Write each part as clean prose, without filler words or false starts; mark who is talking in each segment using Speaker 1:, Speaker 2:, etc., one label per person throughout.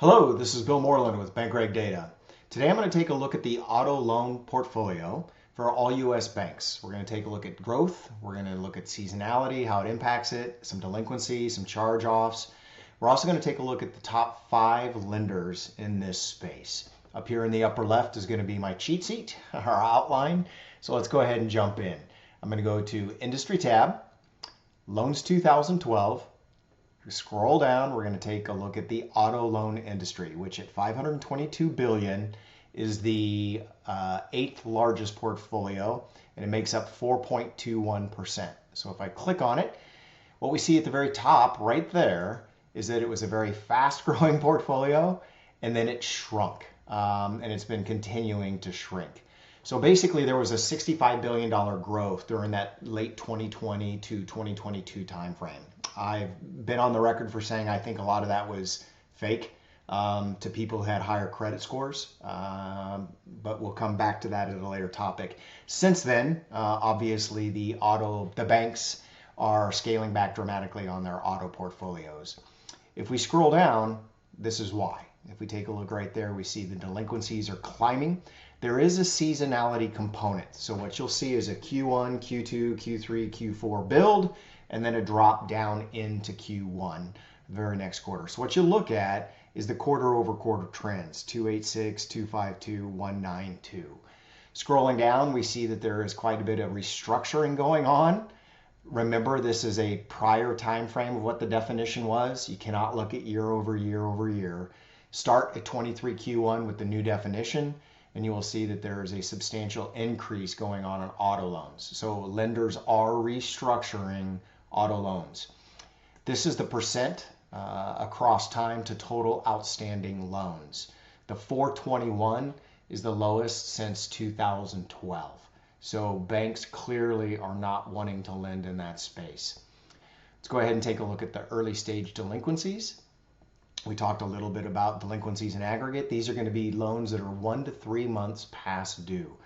Speaker 1: Hello, this is Bill Moreland with BankReg Data. Today I'm going to take a look at the auto loan portfolio for all U.S. banks. We're going to take a look at growth. We're going to look at seasonality, how it impacts it, some delinquency, some charge-offs. We're also going to take a look at the top 5 lenders in this space. Up here in the upper left is going to be my cheat sheet, our outline. So let's go ahead and jump in. I'm going to go to Industry tab, Loans 2012. Scroll down, we're going to take a look at the auto loan industry, which at $522 billion is the 8th largest portfolio, and it makes up 4.21%. So if I click on it, what we see at the very top right there is that it was a very fast growing portfolio, and then it shrunk, and it's been continuing to shrink. So basically there was a $65 billion growth during that late 2020 to 2022 timeframe. I've been on the record for saying I think a lot of that was fake to people who had higher credit scores, but we'll come back to that at a later topic. Since then, obviously the banks are scaling back dramatically on their auto portfolios. If we scroll down, this is why. If we take a look right there, we see the delinquencies are climbing. There is a seasonality component. So what you'll see is a Q1, Q2, Q3, Q4 build, and then a drop down into Q1, the very next quarter. So what you look at is the quarter over quarter trends, 286, 252, 192. Scrolling down, we see that there is quite a bit of restructuring going on. Remember, this is a prior time frame of what the definition was. You cannot look at year over year over year. Start at 23 Q1 with the new definition, and you will see that there is a substantial increase going on auto loans. So lenders are restructuring auto loans. This is the percent across time to total outstanding loans. The 421 is the lowest since 2012. So banks clearly are not wanting to lend in that space. Let's go ahead and take a look at the early stage delinquencies. We talked a little bit about delinquencies in aggregate. These are going to be loans that are 1 to 3 months past due.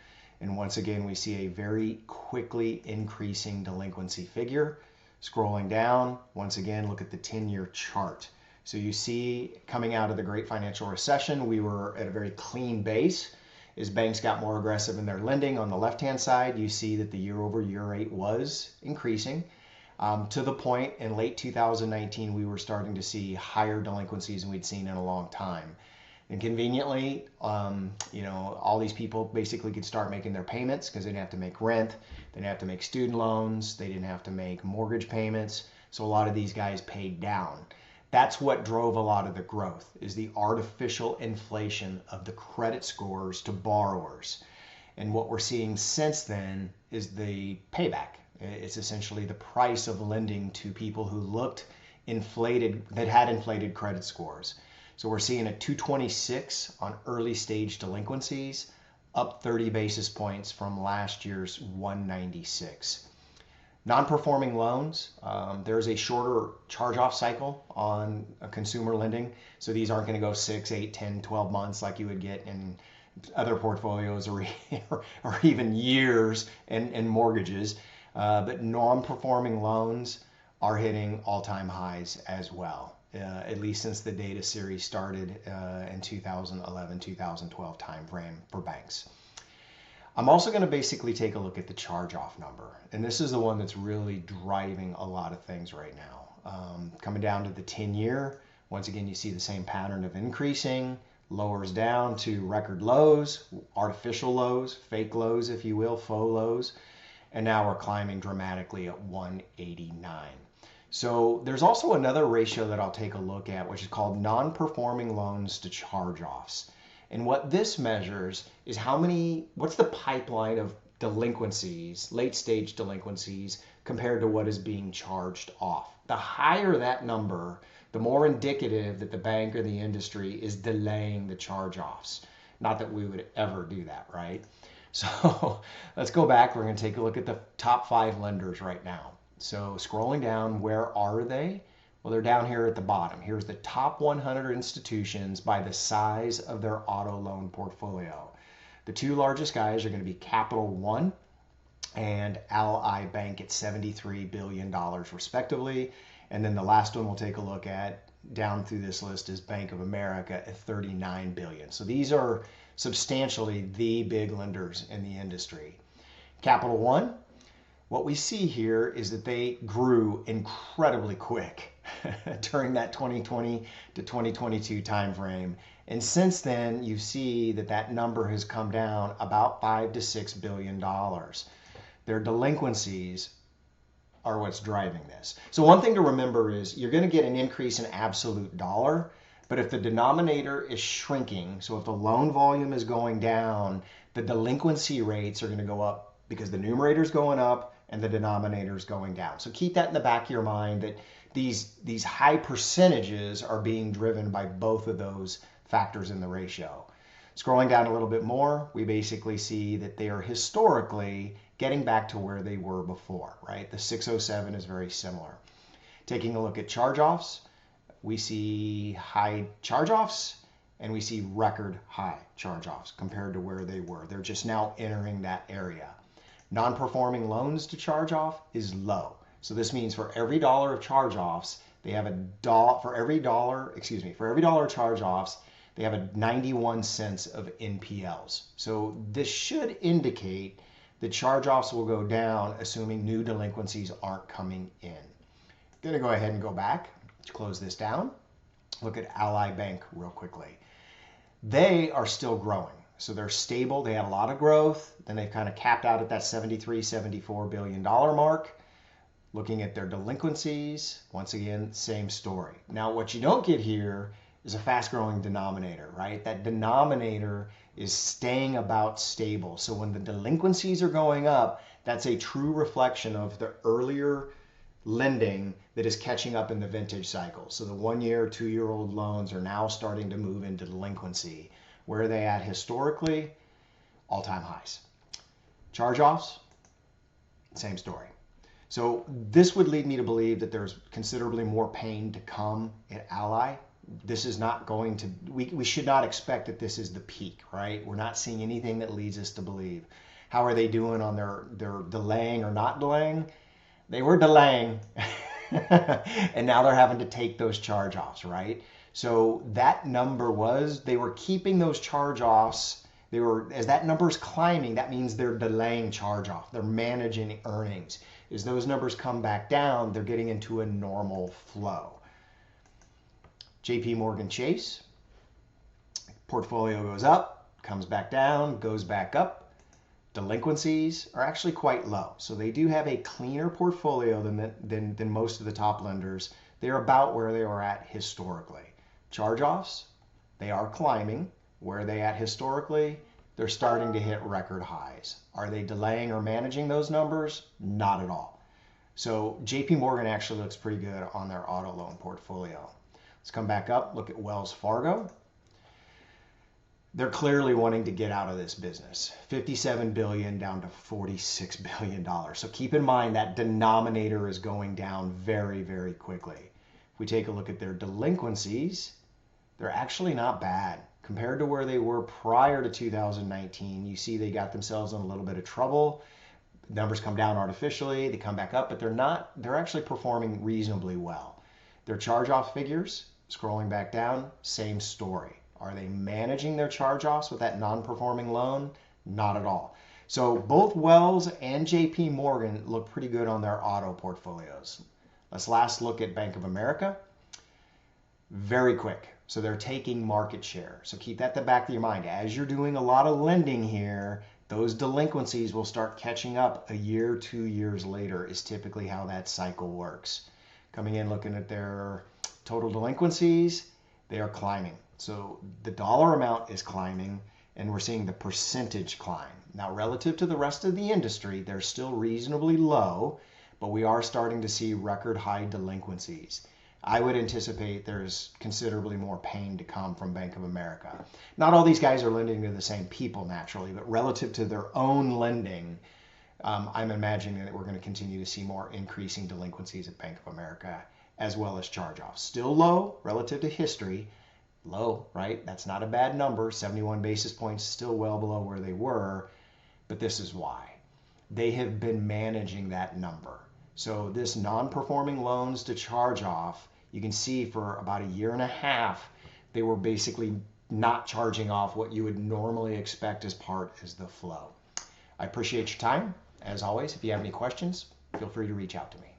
Speaker 1: And once again, we see a very quickly increasing delinquency figure. Scrolling down, once again, look at the 10-year chart. So you see, coming out of the Great Financial Recession, we were at a very clean base. As banks got more aggressive in their lending, on the left-hand side, you see that the year-over-year rate was increasing. To the point in late 2019, we were starting to see higher delinquencies than we'd seen in a long time. And conveniently, all these people basically could start making their payments because they didn't have to make rent, they didn't have to make student loans, they didn't have to make mortgage payments. So a lot of these guys paid down. That's what drove a lot of the growth, is the artificial inflation of the credit scores to borrowers. And what we're seeing since then is the payback. It's essentially the price of lending to people who looked inflated, that had inflated credit scores. So we're seeing a 226 on early stage delinquencies, up 30 basis points from last year's 196. Non-performing loans, there's a shorter charge-off cycle on consumer lending. So these aren't going to go 6, 8, 10, 12 months like you would get in other portfolios or even years in mortgages. But non-performing loans are hitting all-time highs as well, at least since the data series started in 2011-2012 timeframe for banks. I'm also going to basically take a look at the charge-off number, and this is the one that's really driving a lot of things right now. Coming down to the 10-year, once again you see the same pattern of increasing, lowers down to record lows, artificial lows, fake lows if you will, faux lows. And now we're climbing dramatically at 189. So there's also another ratio that I'll take a look at, which is called non-performing loans to charge-offs. And what this measures is what's the pipeline of delinquencies, late stage delinquencies, compared to what is being charged off. The higher that number, the more indicative that the bank or the industry is delaying the charge-offs. Not that we would ever do that, right? So let's go back. We're going to take a look at the top 5 lenders right now. So scrolling down, where are they? Well, they're down here at the bottom. Here's the top 100 institutions by the size of their auto loan portfolio. The 2 largest guys are going to be Capital One and Ally Bank at $73 billion respectively. And then the last one we'll take a look at down through this list is Bank of America at 39 billion. So these are substantially the big lenders in the industry. Capital One, what we see here is that they grew incredibly quick during that 2020 to 2022 timeframe. And since then, you see that that number has come down about $5 to $6 billion. Their delinquencies are what's driving this. So one thing to remember is you're going to get an increase in absolute dollar, but if the denominator is shrinking, so if the loan volume is going down, the delinquency rates are going to go up because the numerator is going up and the denominator is going down. So keep that in the back of your mind that these high percentages are being driven by both of those factors in the ratio. Scrolling down a little bit more, we basically see that they are historically getting back to where they were before, right? The 607 is very similar. Taking a look at charge-offs, we see high charge-offs and we see record high charge-offs compared to where they were. They're just now entering that area. Non-performing loans to charge-off is low. So this means for every dollar of charge-offs, they have for every dollar charge-offs, they have a 91 cents of NPLs. So this should indicate that charge-offs will go down, assuming new delinquencies aren't coming in. I'm going to go ahead and go back to close this down. Look at Ally Bank real quickly. They are still growing. So they're stable. They had a lot of growth. Then they've kind of capped out at that $73, $74 billion mark. Looking at their delinquencies, once again, same story. Now, what you don't get here is a fast-growing denominator, right? That denominator is staying about stable. So when the delinquencies are going up, that's a true reflection of the earlier lending that is catching up in the vintage cycle. So the 1-year, 2-year-old loans are now starting to move into delinquency. Where are they at historically? All-time highs. Charge-offs, same story. So this would lead me to believe that there's considerably more pain to come at Ally. This is not going to, we should not expect that this is the peak, right? We're not seeing anything that leads us to believe. How are they doing on their delaying or not delaying? They were delaying and now they're having to take those charge-offs, right? So that number they were keeping those charge-offs. As that number is climbing, that means they're delaying charge-off. They're managing earnings. As those numbers come back down, they're getting into a normal flow. JP Morgan Chase, portfolio goes up, comes back down, goes back up. Delinquencies are actually quite low. So they do have a cleaner portfolio than most of the top lenders. They're about where they were at historically. Charge-offs, they are climbing. Where are they at historically? They're starting to hit record highs. Are they delaying or managing those numbers? Not at all. So JP Morgan actually looks pretty good on their auto loan portfolio. Let's come back up, look at Wells Fargo. They're clearly wanting to get out of this business. $57 billion down to $46 billion. So keep in mind that denominator is going down very, very quickly. If we take a look at their delinquencies, they're actually not bad. Compared to where they were prior to 2019, you see they got themselves in a little bit of trouble. Numbers come down artificially, they come back up, but they're actually performing reasonably well. Their charge-off figures, scrolling back down, same story. Are they managing their charge-offs with that non-performing loan? Not at all. So both Wells and JP Morgan look pretty good on their auto portfolios. Let's last look at Bank of America. Very quick. So they're taking market share. So keep that at the back of your mind. As you're doing a lot of lending here, those delinquencies will start catching up a year, 2 years later is typically how that cycle works. Coming in, looking at their total delinquencies, they are climbing. So the dollar amount is climbing and we're seeing the percentage climb. Now, relative to the rest of the industry, they're still reasonably low, but we are starting to see record high delinquencies. I would anticipate there's considerably more pain to come from Bank of America. Not all these guys are lending to the same people naturally, but relative to their own lending, I'm imagining that we're going to continue to see more increasing delinquencies at Bank of America, as well as charge-offs. Still low relative to history. Low, right? That's not a bad number. 71 basis points, still well below where they were, but this is why. They have been managing that number. So this non-performing loans to charge-off, you can see for about a year and a half, they were basically not charging off what you would normally expect as part as the flow. I appreciate your time. As always, if you have any questions, feel free to reach out to me.